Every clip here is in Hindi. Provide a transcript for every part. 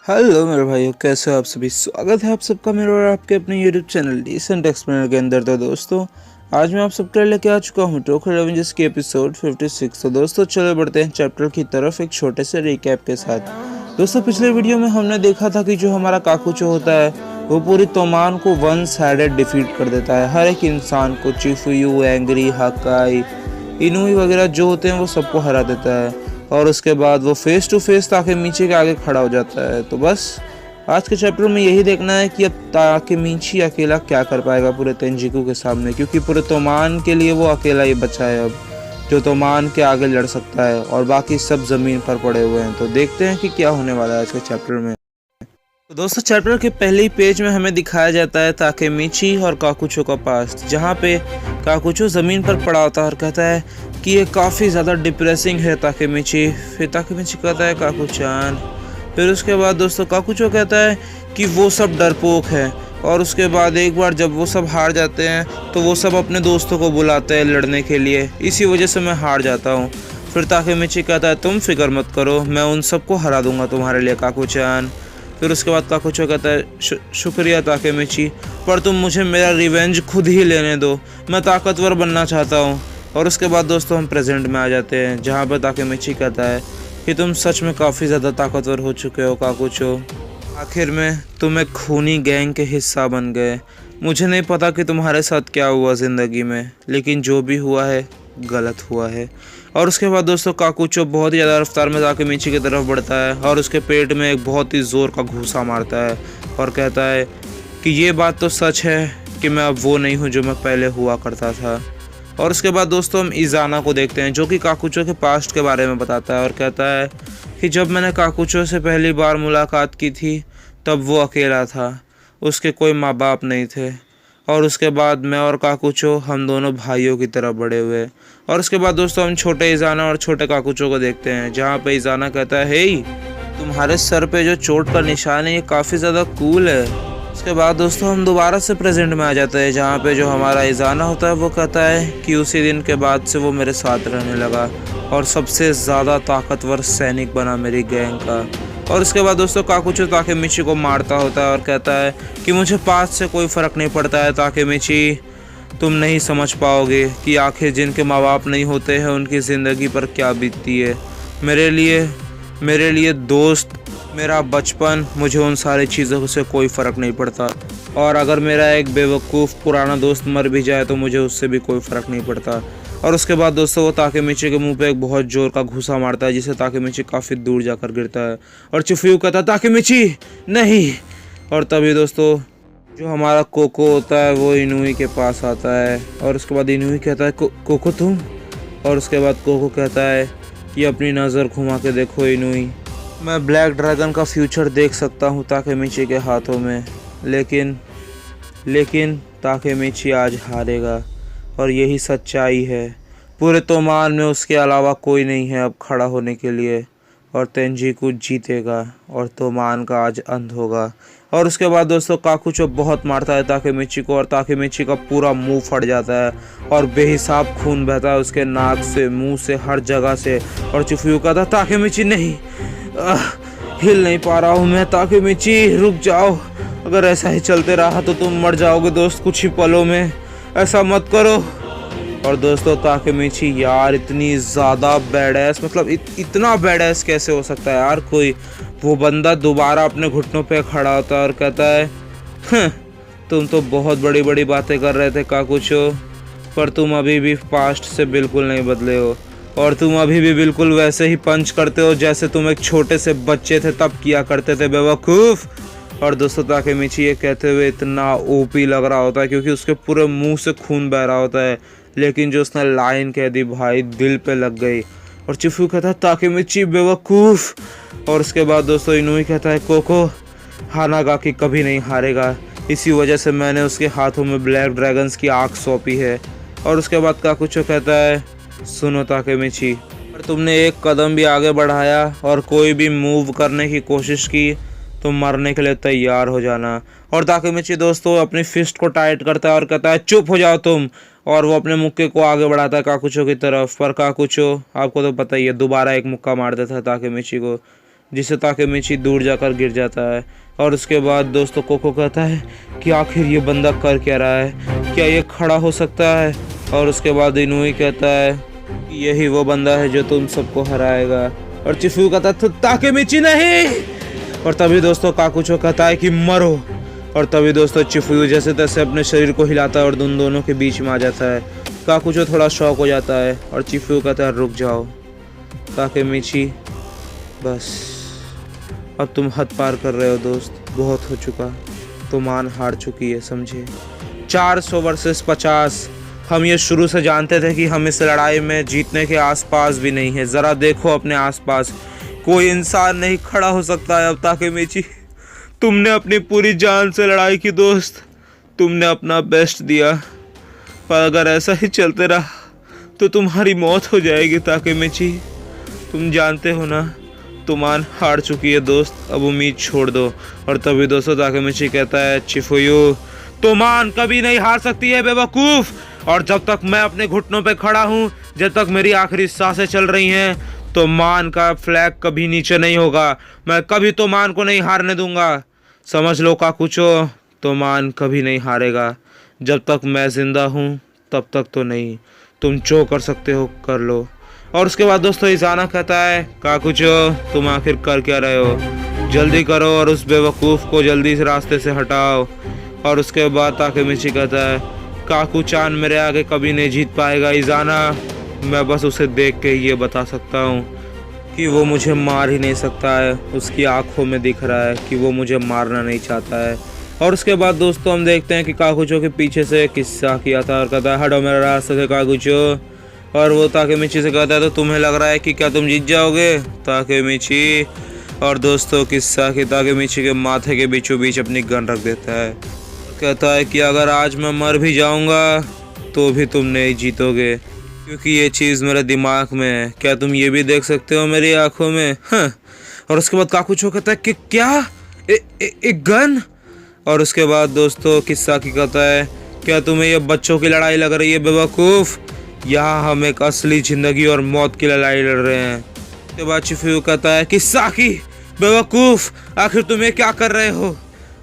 हेलो मेरे भाइयों, कैसे हो आप सभी। स्वागत है आप सबका मेरे और आपके अपने यूट्यूब चैनल डिसेंट एक्सप्लेनर के अंदर। तो दोस्तों, आज मैं आप सबके लिए लेके आ चुका हूँ टोक्यो रेवेंजर्स की एपिसोड 56। तो दोस्तों, चलो बढ़ते हैं चैप्टर की तरफ एक छोटे से रिकैप के साथ। दोस्तों, पिछले वीडियो में हमने देखा था कि जो हमारा काकुचो होता है वो पूरी तोमान को वन साइडेड डिफीट कर देता है। हर एक इंसान को, चिफुयू, एंग्री, हाकाई, इनुई वगैरह जो होते हैं वो सबको हरा देता है। और उसके बाद वो फेस टू फेस ताकेमीची के आगे खड़ा हो जाता है। तो बस आज के चैप्टर में यही देखना है कि अब ताकेमीची अकेला क्या कर पाएगा पूरे तेंजिकू के सामने, क्योंकि पूरे तोमान के लिए वो अकेला ही बचा है अब जो तोमान के आगे लड़ सकता है, और बाकी सब जमीन पर पड़े हुए हैं। तो देखते हैं कि क्या होने वाला है आज के चैप्टर में। तो दोस्तों, चैप्टर के पहले ही पेज में हमें दिखाया जाता है ताकेमीची और काकुचो का पास्ट, जहाँ पे काकुचो ज़मीन पर पड़ा होता है और कहता है कि ये काफ़ी ज़्यादा डिप्रेसिंग है ताकेमीची। फिर ताकेमीची कहता है काकुचान। फिर उसके बाद दोस्तों काकुचो कहता है कि वो सब डरपोक है। और उसके बाद एक बार जब वो सब हार जाते हैं तो वो सब अपने दोस्तों को बुलाते हैं लड़ने के लिए, इसी वजह से मैं हार जाता हूँ। फिर ताकेमीची कहता है तुम फिक्र मत करो, मैं उन सबको हरा दूंगा तुम्हारे लिए काकुचान। फिर उसके बाद काकुचो कहता है शुक्रिया ताकेमीची, पर तुम मुझे मेरा रिवेंज खुद ही लेने दो, मैं ताकतवर बनना चाहता हूँ। और उसके बाद दोस्तों हम प्रेजेंट में आ जाते हैं, जहाँ पर ताकेमीची कहता है कि तुम सच में काफ़ी ज़्यादा ताकतवर हो चुके हो काकुचो। आखिर में तुम एक खूनी गैंग के हिस्सा बन गए। मुझे नहीं पता कि तुम्हारे साथ क्या हुआ ज़िंदगी में, लेकिन जो भी हुआ है गलत हुआ है। और उसके बाद दोस्तों काकुचो बहुत ही ज़्यादा रफ्तार में ताकेमीची की तरफ बढ़ता है और उसके पेट में एक बहुत ही ज़ोर का घूंसा मारता है और कहता है कि ये बात तो सच है कि मैं अब वो नहीं हूँ जो मैं पहले हुआ करता था। और उसके बाद दोस्तों हम इज़ाना को देखते हैं, जो कि काकुचो के पास्ट के बारे में बताता है और कहता है कि जब मैंने काकुचो से पहली बार मुलाकात की थी तब वो अकेला था, उसके कोई माँ बाप नहीं थे। और उसके बाद मैं और काकुचो हम दोनों भाइयों की तरह बड़े हुए। और उसके बाद दोस्तों हम छोटे इज़ाना और छोटे काकुचो को देखते हैं, जहाँ पे इज़ाना कहता है हे, तुम्हारे सर पे जो चोट का निशान है ये काफ़ी ज़्यादा कूल है। उसके बाद दोस्तों हम दोबारा से प्रेजेंट में आ जाते हैं, जहाँ पे जो हमारा इज़ाना होता है वो कहता है कि उसी दिन के बाद से वो मेरे साथ रहने लगा और सबसे ज़्यादा ताकतवर सैनिक बना मेरी गैंग का। और उसके बाद दोस्तों काकुचो ताकेमीची को मारता होता है और कहता है कि मुझे पास से कोई फ़र्क नहीं पड़ता है ताकेमीची, तुम नहीं समझ पाओगे कि आखिर जिनके माँ बाप नहीं होते हैं उनकी ज़िंदगी पर क्या बीतती है। मेरे लिए दोस्त, मेरा बचपन, मुझे उन सारी चीज़ों से कोई फ़र्क नहीं पड़ता। और अगर मेरा एक बेवकूफ़ पुराना दोस्त मर भी जाए तो मुझे उससे भी कोई फ़र्क नहीं पड़ता। और उसके बाद दोस्तों वो ताकेमीची के मुंह पे एक बहुत ज़ोर का घूंसा मारता है, जिससे ताकेमीची काफ़ी दूर जाकर गिरता है। और चिफुयू कहता है ताकेमीची नहीं। और तभी दोस्तों जो हमारा कोको होता है वो इनुई के पास आता है और उसके बाद इनुई कहता है कोको तुम। और उसके बाद कोको कहता है कि अपनी नज़र घुमा के देखो इनुई, मैं ब्लैक ड्रैगन का फ्यूचर देख सकता हूँ ताकेमीची के हाथों में, लेकिन ताकेमीची आज हारेगा और यही सच्चाई है। पूरे तोमान में उसके अलावा कोई नहीं है अब खड़ा होने के लिए, और तेंजिकू जीतेगा और तोमान का आज अंत होगा। और उसके बाद दोस्तों काकुचो बहुत मारता है ताकेमीची को और ताकेमीची का पूरा मुंह फट जाता है और बेहिसाब खून बहता है उसके नाक से, मुंह से, हर जगह से। और चिफुयू कहता है ताकेमीची नहीं, हिल नहीं पा रहा हूँ मैं, ताकेमीची रुक जाओ, अगर ऐसा ही चलते रहा तो तुम मर जाओगे दोस्त कुछ ही पलों में, ऐसा मत करो। और दोस्तों ताकेमीची यार इतनी ज़्यादा बैडएस, मतलब इतना बैडएस कैसे हो सकता है यार कोई। वो बंदा दोबारा अपने घुटनों पे खड़ा होता है और कहता है तुम तो बहुत बड़ी बड़ी बातें कर रहे थे काकुचो, पर तुम अभी भी पास्ट से बिल्कुल नहीं बदले हो और तुम अभी भी बिल्कुल वैसे ही पंच करते हो जैसे तुम एक छोटे से बच्चे थे तब किया करते थे, बेवकूफ़। और दोस्तों ताकेमीची ये कहते हुए इतना ओपी लग रहा होता है क्योंकि उसके पूरे मुंह से खून बह रहा होता है, लेकिन जो उसने लाइन कह दी भाई दिल पे लग गई। और चिफुयू कहता है ताकेमीची बेवकूफ़। और उसके बाद दोस्तों इनुई कहता है कोको, हानागाकी कभी नहीं हारेगा, इसी वजह से मैंने उसके हाथों में ब्लैक ड्रैगन्स की आँख सौंपी है। और उसके बाद काकुचो कहता है सुनो ताकेमीची, अगर तुमने एक कदम भी आगे बढ़ाया और कोई भी मूव करने की कोशिश की तो मरने के लिए तैयार हो जाना। और ताकेमीची दोस्तों अपनी फिस्ट को टाइट करता है और कहता है चुप हो जाओ तुम, और वो अपने मुक्के को आगे बढ़ाता है काकुचो की तरफ। पर काकुचो आपको तो पता ही है दोबारा एक मुक्का मार देता है ताकेमीची को। जिससे ताकेमिची दूर जाकर गिर जाता है। और उसके बाद दोस्तों कोको कहता है कि आखिर ये बंदा कर क्या रहा है, क्या ये खड़ा हो सकता है। और उसके बाद इनुई कहता है कि यही वो बंदा है जो तुम सबको हराएगा। और चिफुयू कहता है ताकेमिची नहीं। और तभी दोस्तों काकुचो कहता है कि मरो। और तभी दोस्तों चिफुयू जैसे तैसे अपने शरीर को हिलाता है और उन दोनों के बीच में आ जाता है। काकुचो थोड़ा शॉक हो जाता है और चिफुयू कहता है रुक जाओ ताकेमिची, बस अब तुम हद पार कर रहे हो दोस्त, बहुत हो चुका, तुमान हार चुकी है, समझे। 400 वर्सेस 50। हम ये शुरू से जानते थे कि हम इस लड़ाई में जीतने के आसपास भी नहीं है। ज़रा देखो अपने आसपास, कोई इंसान नहीं खड़ा हो सकता है अब ताकेमिची। तुमने अपनी पूरी जान से लड़ाई की दोस्त, तुमने अपना बेस्ट दिया, पर अगर ऐसा ही चलते रहा तो तुम्हारी मौत हो जाएगी ताकेमिची। तुम जानते हो ना, तुमान हार चुकी है दोस्त, अब उम्मीद छोड़ दो। और तभी दोस्तों ताकेमिची कहता है चिफुयू तुमान कभी नहीं हार सकती है बेवकूफ़, और जब तक मैं अपने घुटनों पे खड़ा हूँ, जब तक मेरी आखिरी सांसें चल रही हैं, तो मान का फ्लैग कभी नीचे नहीं होगा। मैं कभी तो मान को नहीं हारने दूंगा, समझ लो काकुचो, तो मान कभी नहीं हारेगा। जब तक मैं जिंदा हूँ तब तक तो नहीं, तुम जो कर सकते हो कर लो। और उसके बाद दोस्तों इज़ाना कहता है काकुचो तुम आखिर कर क्या रहे हो, जल्दी करो और उस बेवकूफ़ को जल्दी इस रास्ते से हटाओ। और उसके बाद ताकेमिची कहता है काकू-चान मेरे आगे कभी नहीं जीत पाएगा इज़ाना, मैं बस उसे देख के ये बता सकता हूँ कि वो मुझे मार ही नहीं सकता है, उसकी आंखों में दिख रहा है कि वो मुझे मारना नहीं चाहता है। और उसके बाद दोस्तों हम देखते हैं कि काकुचो के पीछे से किस्सा किया था और कहता है हटो मेरे रास्ते से काकुचो। और वो ताकेमिची से कहता है तो तुम्हें लग रहा है कि क्या तुम जीत जाओगे ताकेमिची। और दोस्तों किस्सा कि ताकेमिची के माथे के बीचों बीच अपनी गन रख देता है, कहता है कि अगर आज मैं मर भी जाऊंगा तो भी तुम नहीं जीतोगे, क्योंकि ये चीज़ मेरे दिमाग में है, क्या तुम ये भी देख सकते हो मेरी आंखों में। हाँ। और उसके बाद काकुचो कहता है कि क्या एक गन। और उसके बाद दोस्तों किस्सा की कहता है क्या तुम्हें ये बच्चों की लड़ाई लग रही है बेवकूफ़, यहाँ हम एक असली ज़िंदगी और मौत की लड़ाई लड़ रहे हैं। उसके बाद चिफुयू कहता है किस्सा की बेवकूफ़, आखिर तुम ये क्या कर रहे हो।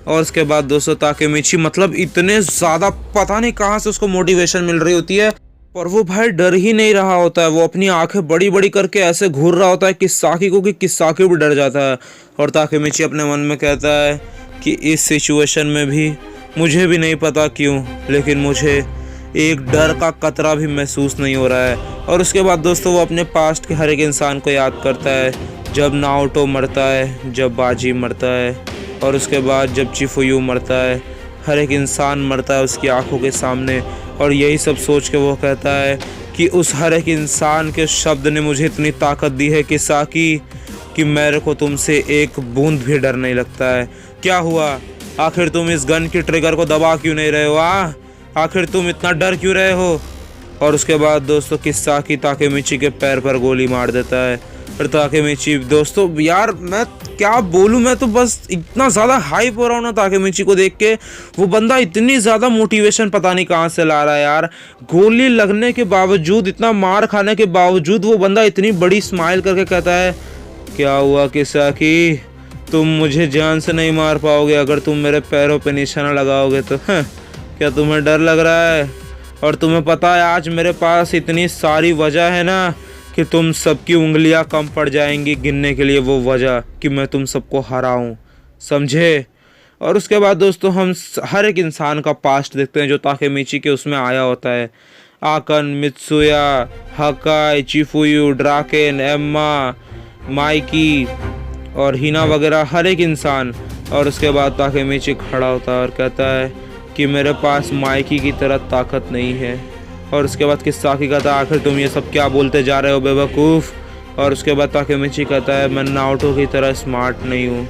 और उसके बाद दोस्तों ताकेमिची मतलब इतने ज़्यादा पता नहीं कहाँ से उसको मोटिवेशन मिल रही होती है, पर वो भाई डर ही नहीं रहा होता है। वो अपनी आंखें बड़ी बड़ी करके ऐसे घूर रहा होता है किस्साकी को कि किस्साकी भी डर जाता है। और ताकेमिची अपने मन में कहता है कि इस सिचुएशन में भी मुझे भी नहीं पता क्यों, लेकिन मुझे एक डर का कतरा भी महसूस नहीं हो रहा है। और उसके बाद दोस्तों वो अपने पास्ट के हर एक इंसान को याद करता है, जब नाओटो मरता है, जब बाजी मरता है, और उसके बाद जब चिफुयू मरता है, हर एक इंसान मरता है उसकी आंखों के सामने। और यही सब सोच के वो कहता है कि उस हर एक इंसान के शब्द ने मुझे इतनी ताकत दी है किस्साकी कि मेरे को तुमसे एक बूंद भी डर नहीं लगता है। क्या हुआ, आखिर तुम इस गन के ट्रिगर को दबा क्यों नहीं रहे हो, आखिर तुम इतना डर क्यों रहे हो। और उसके बाद दोस्तों किस्साकी ताकेमिची के पैर पर गोली मार देता है। फिर ताकेमिची दोस्तों यार मैं क्या बोलूँ, मैं तो बस इतना ज़्यादा हाइप हो रहा हूँ ना ताकेमिची को देख के। वो बंदा इतनी ज़्यादा मोटिवेशन पता नहीं कहाँ से ला रहा है यार, गोली लगने के बावजूद, इतना मार खाने के बावजूद वो बंदा इतनी बड़ी स्माइल करके कहता है क्या हुआ किस्साकी, तुम मुझे जान से नहीं मार पाओगे, अगर तुम मेरे पैरों पे निशाना लगाओगे तो। क्या तुम्हें डर लग रहा है, और तुम्हें पता है आज मेरे पास इतनी सारी वजह है ना कि तुम सबकी उंगलियां कम पड़ जाएंगी गिनने के लिए, वो वजह कि मैं तुम सबको हराऊं, समझे। और उसके बाद दोस्तों हम हर एक इंसान का पास्ट देखते हैं जो ताकेमिची के उसमें आया होता है, आकन, मित्सुया, हकाई, चिफुयू, ड्राकेन, एम्मा, माइकी और हिना वगैरह, हर एक इंसान। और उसके बाद ताकेमिची खड़ा होता है और कहता है कि मेरे पास माइकी की तरह ताकत नहीं है। और उसके बाद किस्साकी कहता है आखिर तुम ये सब क्या बोलते जा रहे हो बेवकूफ़। और उसके बाद ताकेमिची कहता है मैं नाओटो की तरह स्मार्ट नहीं हूँ,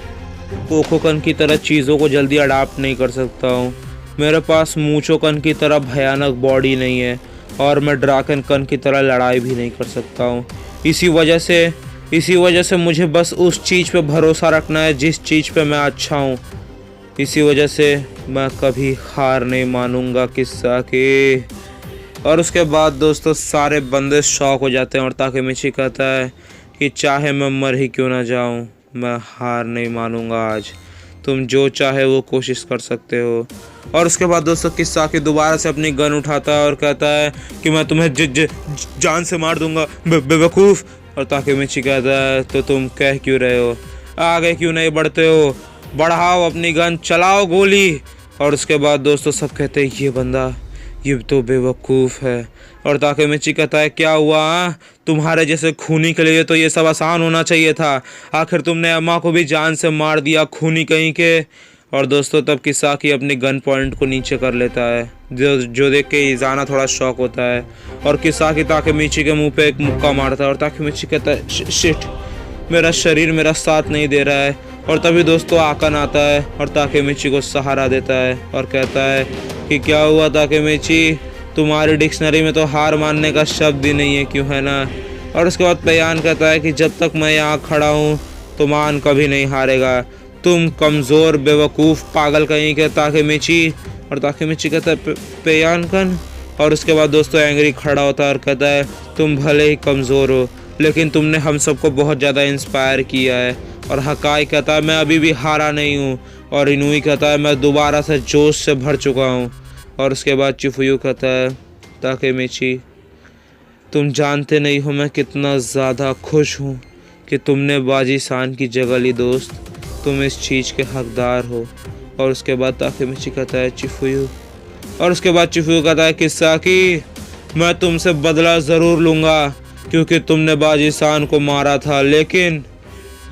कोकोकन की तरह चीज़ों को जल्दी अडाप्ट नहीं कर सकता हूँ, मेरे पास मूचोकन की तरह भयानक बॉडी नहीं है, और मैं ड्राकन कन की तरह लड़ाई भी नहीं कर सकता हूँ। इसी वजह से मुझे बस उस चीज़ पे भरोसा रखना है जिस चीज़ पे मैं अच्छा हूँ। इसी वजह से मैं कभी हार नहीं मानूंगा किस्साकी। और उसके बाद दोस्तों सारे बंदे शॉक हो जाते हैं और ताकेमिची कहता है कि चाहे मैं मर ही क्यों ना जाऊं, मैं हार नहीं मानूंगा आज। तुम जो चाहे वो कोशिश कर सकते हो। और उसके बाद दोस्तों किसाकी दोबारा से अपनी गन उठाता है और कहता है कि मैं तुम्हें जान से मार दूंगा बेवकूफ़। और ताकेमिची कहता है तो तुम कह क्यों रहे हो, आगे क्यों नहीं बढ़ते हो, बढ़ाओ अपनी गन, चलाओ गोली। और उसके बाद दोस्तों सब कहते हैं ये बंदा ये तो बेवकूफ़ है। और ताकेमिची कहता है क्या हुआ, हाँ? तुम्हारे जैसे खूनी के लिए तो ये सब आसान होना चाहिए था, आखिर तुमने अम्मा को भी जान से मार दिया, खूनी कहीं के। और दोस्तों तब किसाकी अपनी गन पॉइंट को नीचे कर लेता है, जो देख के इज़ाना थोड़ा शॉक होता है। और किसाकी ताकेमिची के मुंह पे एक मुक्का मारता है और ताकेमिची कहता है शिट, मेरा शरीर मेरा साथ नहीं दे रहा है। और तभी दोस्तों आकन आता है और ताकेमिची को सहारा देता है और कहता है कि क्या हुआ ताकेमिची, तुम्हारी डिक्शनरी में तो हार मानने का शब्द ही नहीं है क्यों, है ना। और उसके बाद पयान कहता है कि जब तक मैं यहाँ खड़ा हूँ तो मान कभी नहीं हारेगा, तुम कमज़ोर बेवकूफ़ पागल कहीं के ताकेमिची। और ताकेमिची कहता है पयान कन। और उसके बाद दोस्तों एंग्री खड़ा होता है और कहता है तुम भले ही कमज़ोर हो लेकिन तुमने हम सबको बहुत ज़्यादा इंस्पायर किया है। और हकाई कहता है मैं अभी भी हारा नहीं हूँ। और इनुई कहता है मैं दोबारा से जोश से भर चुका हूँ। और उसके बाद चिफुयू कहता है ताकेमिची तुम जानते नहीं हो मैं कितना ज़्यादा खुश हूँ कि तुमने बाजी सान की जगह ली दोस्त, तुम इस चीज़ के हकदार हो। और उसके बाद ताकेमिची कहता है चिफुयू। और उसके बाद चिफुयू कहता है किसाकी मैं तुमसे बदला ज़रूर लूँगा क्योंकि तुमने बाजी सान को मारा था, लेकिन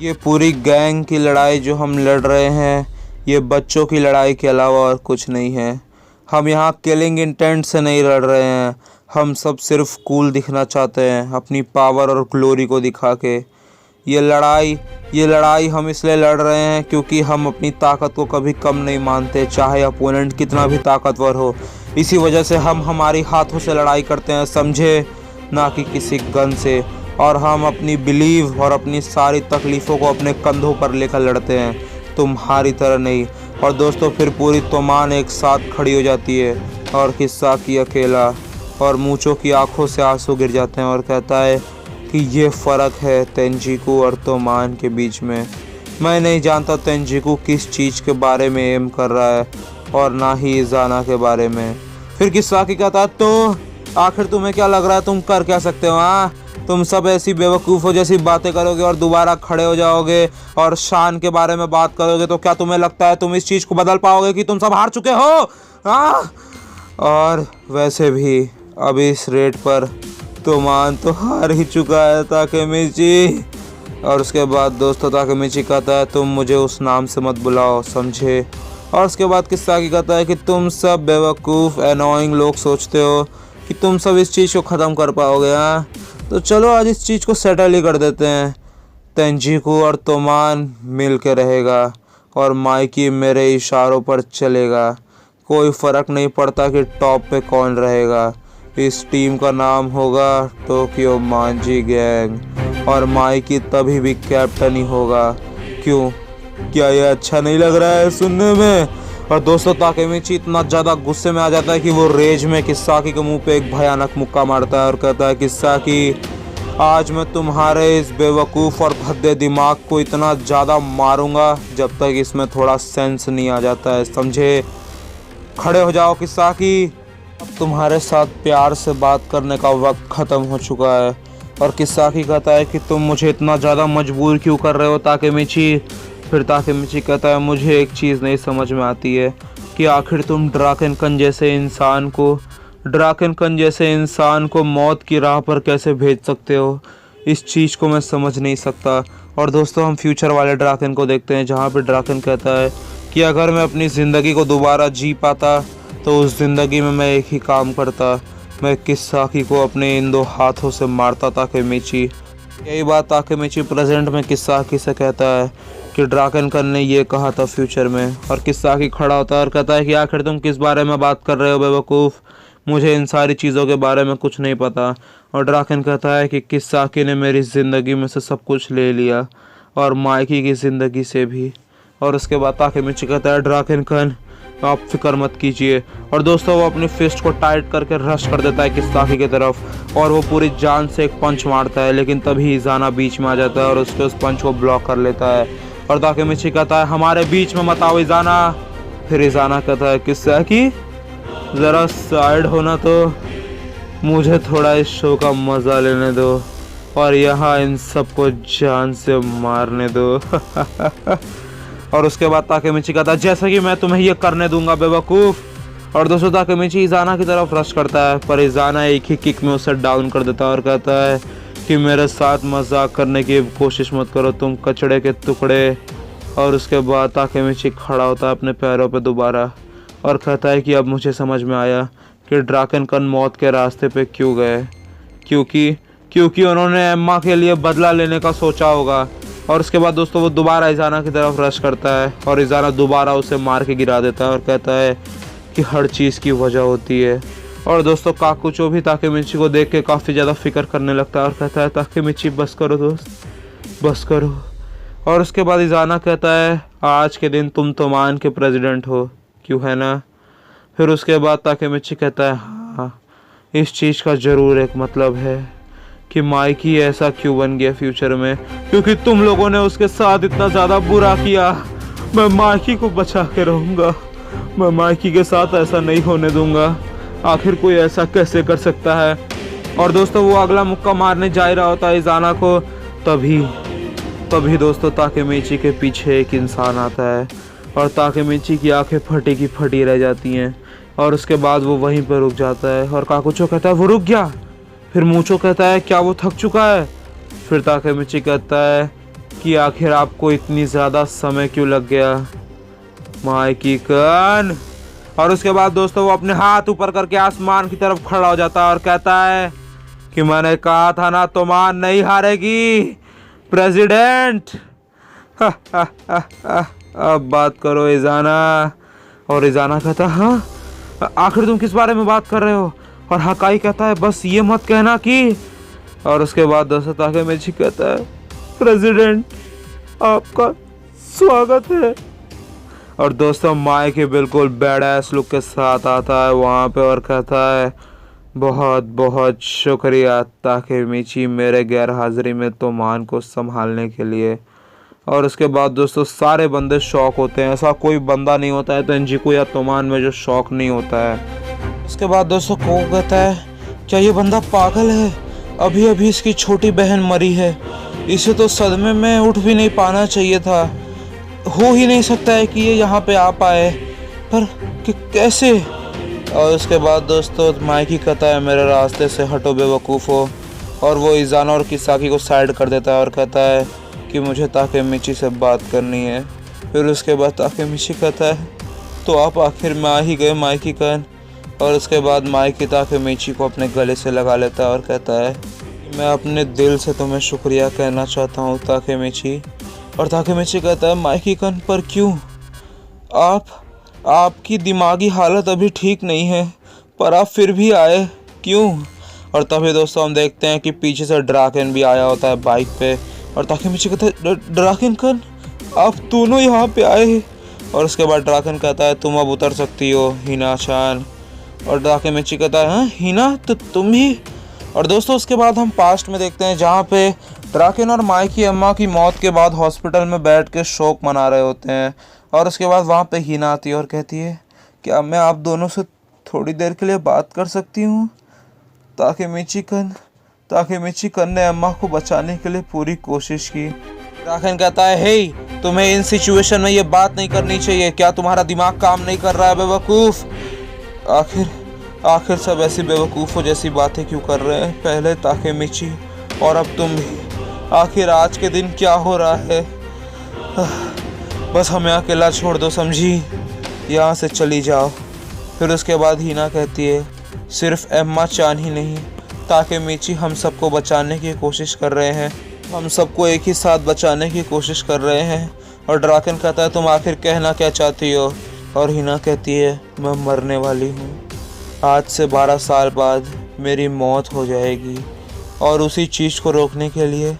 ये पूरी गैंग की लड़ाई जो हम लड़ रहे हैं ये बच्चों की लड़ाई के अलावा और कुछ नहीं है। हम यहाँ किलिंग इंटेंट से नहीं लड़ रहे हैं, हम सब सिर्फ कूल दिखना चाहते हैं अपनी पावर और ग्लोरी को दिखा के। ये लड़ाई हम इसलिए लड़ रहे हैं क्योंकि हम अपनी ताकत को कभी कम नहीं मानते, चाहे अपोनेंट कितना भी ताकतवर हो। इसी वजह से हम हमारी हाथों से लड़ाई करते हैं, समझे, ना कि किसी गन से। और हम अपनी बिलीव और अपनी सारी तकलीफ़ों को अपने कंधों पर लेकर लड़ते हैं, तुम्हारी तरह नहीं। और दोस्तों फिर पूरी तोमान एक साथ खड़ी हो जाती है और किसाकी अकेला, और मूचो की आंखों से आंसू गिर जाते हैं और कहता है कि ये फ़र्क है तेंजिकू और तोमान के बीच में। मैं नहीं जानता तेंजिकू किस चीज़ के बारे में एम कर रहा है और ना ही इज़ाना के बारे में। फिर किसाकी कहता है तो आखिर तुम्हें क्या लग रहा है तुम कर क्या सकते हो, हाँ? तुम सब ऐसी बेवकूफ़ों जैसी बातें करोगे और दोबारा खड़े हो जाओगे और शान के बारे में बात करोगे तो क्या तुम्हें लगता है तुम इस चीज़ को बदल पाओगे कि तुम सब हार चुके हो, हाँ? और वैसे भी अब इस रेट पर तोमान तो हार ही चुका है ताकेमिची। और उसके बाद दोस्तों ताकेमिची कहता है तुम मुझे उस नाम से मत बुलाओ, समझे। और उसके बाद किसाकी कहता है कि तुम सब बेवकूफ़ एनोइंग लोग सोचते हो कि तुम सब इस चीज़ को ख़त्म कर पाओगे, हाँ? तो चलो आज इस चीज़ को सेटल ही कर देते हैं। तेंजिकू और तोमान मिल के रहेगा और माइकी मेरे इशारों पर चलेगा, कोई फ़र्क नहीं पड़ता कि टॉप पे कौन रहेगा। इस टीम का नाम होगा टोक्यो मांजी गैंग और माइकी तभी भी कैप्टन ही होगा। क्यों, क्या ये अच्छा नहीं लग रहा है सुनने में? और दोस्तों ताकेमिची इतना ज़्यादा गुस्से में आ जाता है कि वो रेज में किसाकी के मुंह पे एक भयानक मुक्का मारता है और कहता है किसाकी आज मैं तुम्हारे इस बेवकूफ़ और भद्दे दिमाग को इतना ज़्यादा मारूंगा जब तक इसमें थोड़ा सेंस नहीं आ जाता है, समझे। खड़े हो जाओ किसाकी, अब तुम्हारे साथ प्यार से बात करने का वक्त ख़त्म हो चुका है। और किसाकी कहता है कि तुम मुझे इतना ज़्यादा मजबूर क्यों कर रहे हो ताकेमिची। फिर ताकेमिची कहता है मुझे एक चीज़ नहीं समझ में आती है कि आखिर तुम ड्राकेनकन जैसे इंसान को मौत की राह पर कैसे भेज सकते हो, इस चीज़ को मैं समझ नहीं सकता। और दोस्तों हम फ्यूचर वाले ड्राकेन को देखते हैं जहाँ पे ड्राकेन कहता है कि अगर मैं अपनी ज़िंदगी को दोबारा जी पाता तो उस ज़िंदगी में मैं एक ही काम करता, मैं किसाकी को अपने इन दो हाथों से मारता ताकेमिची। यही बात ताकेमिची प्रेजेंट में किसाकी से कहता है कि ड्राकेनकन ने ये कहा था फ्यूचर में। और किसाकी खड़ा होता है और कहता है कि आखिर तुम किस बारे में बात कर रहे हो बेवकूफ़, मुझे इन सारी चीज़ों के बारे में कुछ नहीं पता। और ड्राकेन कहता है कि किसाकी ने मेरी ज़िंदगी में से सब कुछ ले लिया और माइकी की ज़िंदगी से भी। और उसके बाद ताकेमिची कहता है ड्राकेनकन आप फिक्र मत कीजिए। और दोस्तों वो अपनी फिस्ट को टाइट करके रश कर देता है किस्ताकी की तरफ और वो पूरी जान से एक पंच मारता है, लेकिन तभी इजाना बीच में आ जाता है और उसके उस पंच को ब्लॉक कर लेता है। और ताकेमिची कहता है हमारे बीच में मत आओ इजाना। फिर इजाना कहता है किस्ताकी ज़रा साइड होना, तो मुझे थोड़ा इस शो का मज़ा लेने दो और यहाँ इन सबको जान से मारने दो। और उसके बाद ताकेमिची कहता है जैसे कि मैं तुम्हें ये करने दूंगा बेवकूफ़। और दोस्तों ताकेमिची इजाना की तरफ रश करता है, पर इजाना एक ही किक में उसे डाउन कर देता है और कहता है कि मेरे साथ मजाक करने की कोशिश मत करो, तुम कचड़े के टुकड़े। और उसके बाद ताकेमिची खड़ा होता है अपने पैरों पे दोबारा और कहता है कि अब मुझे समझ में आया कि ड्रैकन मौत के रास्ते पे क्यों गए, क्योंकि उन्होंने एम्मा के लिए बदला लेने का सोचा होगा। और उसके बाद दोस्तों वो दोबारा इजाना की तरफ रश करता है और इजाना दोबारा उसे मार के गिरा देता है और कहता है कि हर चीज़ की वजह होती है। और दोस्तों काकुचो भी ताकेमिची को देख के काफ़ी ज़्यादा फिक्र करने लगता है और कहता है ताकेमिची बस करो दोस्त, बस करो। और उसके बाद इजाना कहता है आज के दिन तुम तोमान के प्रेसिडेंट हो, क्यों है ना। फिर उसके बाद ताकेमिची कहता है हाँ, इस चीज़ का ज़रूर एक मतलब है कि माइकी ऐसा क्यों बन गया फ्यूचर में, क्योंकि तुम लोगों ने उसके साथ इतना ज़्यादा बुरा किया। मैं माइकी को बचा के रहूँगा, मैं माइकी के साथ ऐसा नहीं होने दूँगा। आखिर कोई ऐसा कैसे कर सकता है। और दोस्तों वो अगला मुक्का मारने जा रहा होता है इजाना को, तभी दोस्तों ताकेमिची के पीछे एक इंसान आता है और ताकेमिची की आंखें फटी की फटी रह जाती हैं। और उसके बाद वो वहीं पर रुक जाता है और काकुचो कहता है वो रुक गया। फिर मूचो कहता है क्या वो थक चुका है। फिर ताकेमिची कहता है कि आखिर आपको इतनी ज़्यादा समय क्यों लग गया माइकी कन। और उसके बाद दोस्तों वो अपने हाथ ऊपर करके आसमान की तरफ खड़ा हो जाता है और कहता है कि मैंने कहा था ना तोमान नहीं हारेगी प्रेसिडेंट। अब बात करो इजाना। और इजाना कहता है हाँ आखिर तुम किस बारे में बात कर रहे हो। और हकाई कहता है बस ये मत कहना कि। और उसके बाद दोस्तों ताकेमिची कहता है प्रेसिडेंट आपका स्वागत है। और दोस्तों माइकी बिल्कुल बैडएस लुक के साथ आता है वहाँ पे और कहता है बहुत बहुत शुक्रिया ताकेमिची मेरे गैर हाजिरी में तोमान को संभालने के लिए। और उसके बाद दोस्तों सारे बंदे शौक होते हैं, ऐसा कोई बंदा नहीं होता है तेंजिको या तोमान में जो शौक नहीं होता है। उसके बाद दोस्तों को कहता है क्या ये बंदा पागल है, अभी अभी इसकी छोटी बहन मरी है, इसे तो सदमे में उठ भी नहीं पाना चाहिए था, हो ही नहीं सकता है कि ये यहाँ पे आ पाए, पर कैसे। और उसके बाद दोस्तों माइकी कहता है मेरे रास्ते से हटो बेवकूफ़ो। और वो इजाना और किसाकी को साइड कर देता है और कहता है कि मुझे ताकेमिची से बात करनी है। फिर उसके बाद ताकेमिची कहता है तो आप आखिर में आ ही गए माइकी कन। और उसके बाद माइकी ताकेमिची को अपने गले से लगा लेता है और कहता है मैं अपने दिल से तुम्हें शुक्रिया कहना चाहता हूँ ताकेमिची। और ताकेमिची कहता है माइकी कन पर क्यों, आपकी दिमागी हालत अभी ठीक नहीं है, पर आप फिर भी आए क्यों। और तभी दोस्तों हम देखते हैं कि पीछे से ड्रैकन भी आया होता है बाइक पे। और ताकेमिची कहता है ड्रैकन कन आप दोनों यहाँ पे आए। और उसके बाद ड्रैकन कहता है तुम अब उतर सकती हो हिना-चान। और ताकेमिची कहता है हाँ हिना तो तुम भी। और दोस्तों उसके बाद हम पास्ट में देखते हैं जहाँ पे ड्रैकन और माइकी अम्मा की मौत के बाद हॉस्पिटल में बैठ के शोक मना रहे होते हैं। और उसके बाद वहाँ पे हिना आती है और कहती है क्या मैं आप दोनों से थोड़ी देर के लिए बात कर सकती हूँ। ताकेमिची कन ने अम्मा को बचाने के लिए पूरी कोशिश की। ड्रैकन कहता है हे तुम्हें इन सिचुएशन में ये बात नहीं करनी चाहिए, क्या तुम्हारा दिमाग काम नहीं कर रहा है बेवकूफ़। आखिर सब ऐसी बेवकूफ़ों जैसी बातें क्यों कर रहे हैं, पहले ताकेमिची और अब तुम भी। आखिर आज के दिन क्या हो रहा है, बस हमें अकेला छोड़ दो समझी, यहाँ से चली जाओ। फिर उसके बाद हिना कहती है सिर्फ एम्मा चान ही नहीं ताकेमिची हम सबको बचाने की कोशिश कर रहे हैं, हम सबको एक ही साथ बचाने की कोशिश कर रहे हैं। और ड्रैकन कहता है तुम आखिर कहना क्या चाहती हो। और हिना कहती है मैं मरने वाली हूँ, आज से 12 साल बाद मेरी मौत हो जाएगी। और उसी चीज़ को रोकने के लिए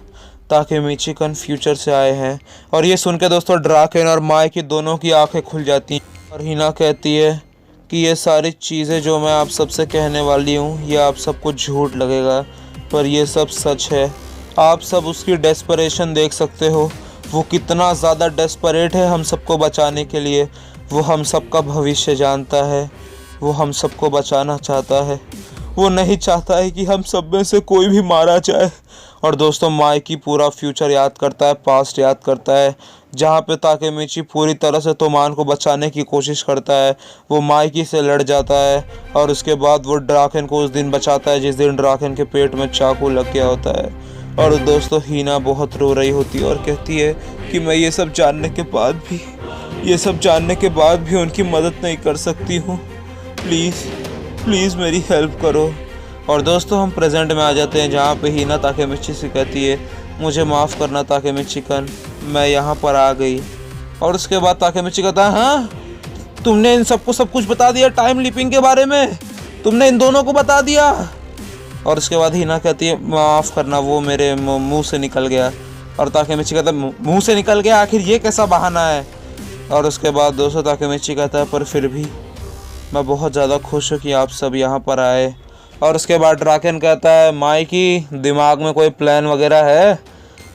ताकेमिची कन फ्यूचर से आए हैं। और ये सुन के दोस्तों ड्रैकन और माइकी दोनों की आंखें खुल जाती हैं। और हिना कहती है कि ये सारी चीज़ें जो मैं आप सबसे कहने वाली हूँ ये आप सबको झूठ लगेगा, पर ये सब सच है। आप सब उसकी डेस्परेशन देख सकते हो, वो कितना ज़्यादा डेस्परेट है हम सबको बचाने के लिए। वो हम सबका भविष्य जानता है, वो हम सबको बचाना चाहता है। वो नहीं चाहता है कि हम सब में से कोई भी मारा जाए। और दोस्तों माइकी पूरा फ्यूचर याद करता है, पास्ट याद करता है, जहाँ पे ताकेमिची पूरी तरह से तोमान को बचाने की कोशिश करता है। वो माइकी से लड़ जाता है और उसके बाद वो ड्राकेन को उस दिन बचाता है जिस दिन ड्राकेन के पेट में चाकू लग गया होता है। और दोस्तों हिना बहुत रो रही होती है और कहती है कि मैं ये सब जानने के बाद भी उनकी मदद नहीं कर सकती हूँ। प्लीज़ मेरी हेल्प करो। और दोस्तों हम प्रेजेंट में आ जाते हैं जहाँ पे हिना ताकेमिची से कहती है मुझे माफ़ करना ताकेमिची-कन, मैं यहाँ पर आ गई। और उसके बाद ताकेमिची कहता है हाँ तुमने इन सबको सब कुछ बता दिया, टाइम लीपिंग के बारे में तुमने इन दोनों को बता दिया। और उसके बाद हिना कहती है माफ़ करना वो मेरे मुंह से निकल गया। और ताकेमिची कहता है मुंह से निकल गया, आखिर ये कैसा बहाना है। और उसके बाद दोस्तों ताकेमिची कहता है पर फिर भी मैं बहुत ज़्यादा खुश हूँ कि आप सब यहाँ पर आए। और उसके बाद ड्राकेन कहता है माइकी दिमाग में कोई प्लान वगैरह है,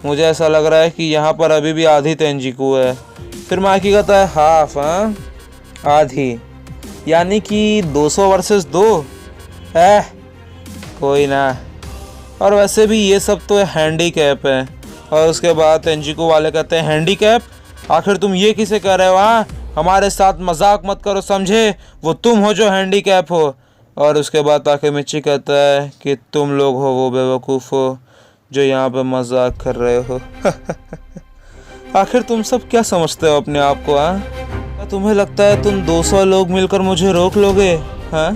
मुझे ऐसा लग रहा है कि यहाँ पर अभी भी आधी तेंजिकू है। फिर माइकी कहता है हाफ, हाँ आधी, यानी कि 200 वर्सेस 2 है, कोई ना। और वैसे भी ये सब तो हैंडीकैप है। और उसके बाद तेंजिकू वाले कहते हैं हैंडीकैप, आखिर तुम ये किसे कह रहे हो? हाँ हमारे साथ मजाक मत करो समझे, वो तुम हो जो हैंडीकैप हो। और उसके बाद ताकेमिची कहता है कि तुम लोग हो वो बेवकूफ़ हो जो यहाँ पे मजाक कर रहे हो। आखिर तुम सब क्या समझते हो अपने आप को? हाँ क्या तुम्हें लगता है तुम 200 लोग मिलकर मुझे रोक लोगे? हाँ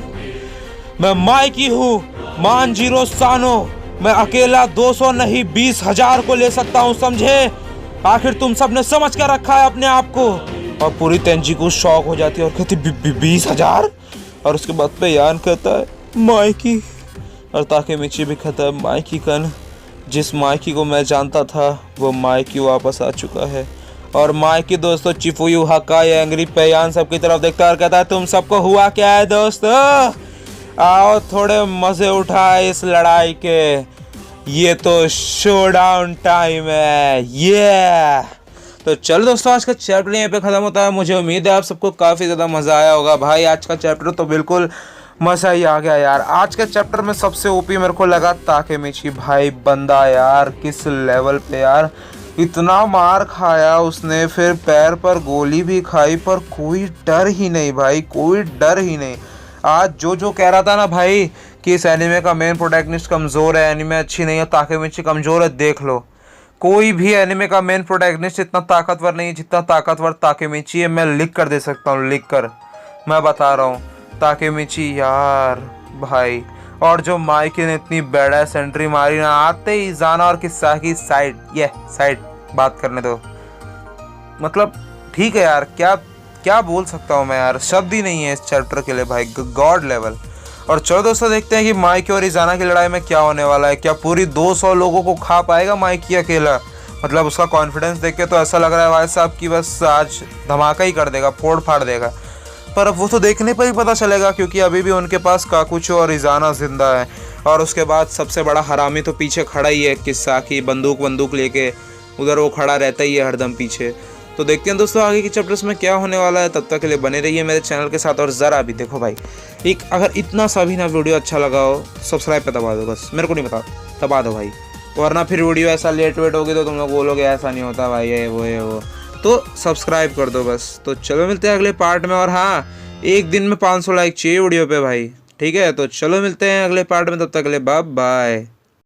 मैं माइकी हूँ, मानजीरो सानो, मैं अकेला 200 नहीं 20,000 को ले सकता हूँ समझे। आखिर तुम सब ने समझ कर रखा है अपने आप को। और पूरी तेंजिकू शॉक हो जाती है और कहती 20,000। और उसके बाद पे यान कहता है माइकी। और ताकेमिची भी कहता है माइकी कन, जिस माइकी को मैं जानता था वो माइकी वापस आ चुका है। और माइकी दोस्तों चिफुयू हक्का एंग्री पेयान सबकी तरफ देखता है और कहता है तुम सबको हुआ क्या है दोस्तों, आओ थोड़े मज़े उठाए इस लड़ाई के, ये तो शोडाउन टाइम है ये। तो चलो दोस्तों आज का चैप्टर यहाँ पे ख़त्म होता है। मुझे उम्मीद है आप सबको काफ़ी ज़्यादा मज़ा आया होगा। भाई आज का चैप्टर तो बिल्कुल मज़ा ही आ गया यार। आज के चैप्टर में सबसे ओपी मेरे को लगा ताकेमिची। भाई बंदा यार किस लेवल पे यार, इतना मार खाया उसने, फिर पैर पर गोली भी खाई, पर कोई डर ही नहीं भाई, कोई डर ही नहीं। आज जो कह रहा था ना भाई कि इस एनिमे का मेन प्रोटैगनिस्ट कमज़ोर है, एनिमे अच्छी नहीं है, ताकेमिची कमज़ोर है, देख लो कोई भी एनिमे का मेन प्रोटैगनिस्ट इतना ताकतवर नहीं है जितना ताकतवर ताकेमिची है। मैं लिख कर दे सकता हूँ, लिख कर मैं बता रहा हूँ ताकेमिची यार भाई। और जो माइकी ने इतनी बड़ा सेंट्री मारी ना, आते ही जाना और किसाकी साइड बात करने दो। मतलब ठीक है यार, क्या बोल सकता हूँ मैं यार, शब्द ही नहीं है इस चैप्टर के लिए भाई, गॉड लेवल। और चलो दोस्तों देखते हैं कि माइकी और इजाना की लड़ाई में क्या होने वाला है। क्या पूरी 200 लोगों को खा पाएगा माइकी अकेला? मतलब उसका कॉन्फिडेंस देख के तो ऐसा लग रहा है भाई साहब कि बस आज धमाका ही कर देगा, फोड़ फाड़ देगा। पर अब वो तो देखने पर ही पता चलेगा, क्योंकि अभी भी उनके पास काकुचो और इजाना जिंदा है। और उसके बाद सबसे बड़ा हरामी तो पीछे खड़ा ही है, किस्साकी बंदूक लेके उधर वो खड़ा रहता ही है हरदम पीछे। तो देखते हैं दोस्तों आगे के चैप्टर्स में क्या होने वाला है। तब तक के लिए बने रहिए मेरे चैनल के साथ। और ज़रा भी देखो भाई, एक अगर इतना सा भी ना वीडियो अच्छा लगा हो, सब्सक्राइब पे दबा दो, बस मेरे को नहीं बता, दबा दो भाई, वरना फिर वीडियो ऐसा लेट वेट होगी तो तुम लोग बोलोगे ऐसा नहीं होता भाई, ये वो तो सब्सक्राइब कर दो बस। तो चलो मिलते हैं अगले पार्ट में। और हाँ, एक दिन में 500 लाइक चाहिए वीडियो पे भाई, ठीक है? तो चलो मिलते हैं अगले पार्ट में, तब तक के लिए बाय बाय।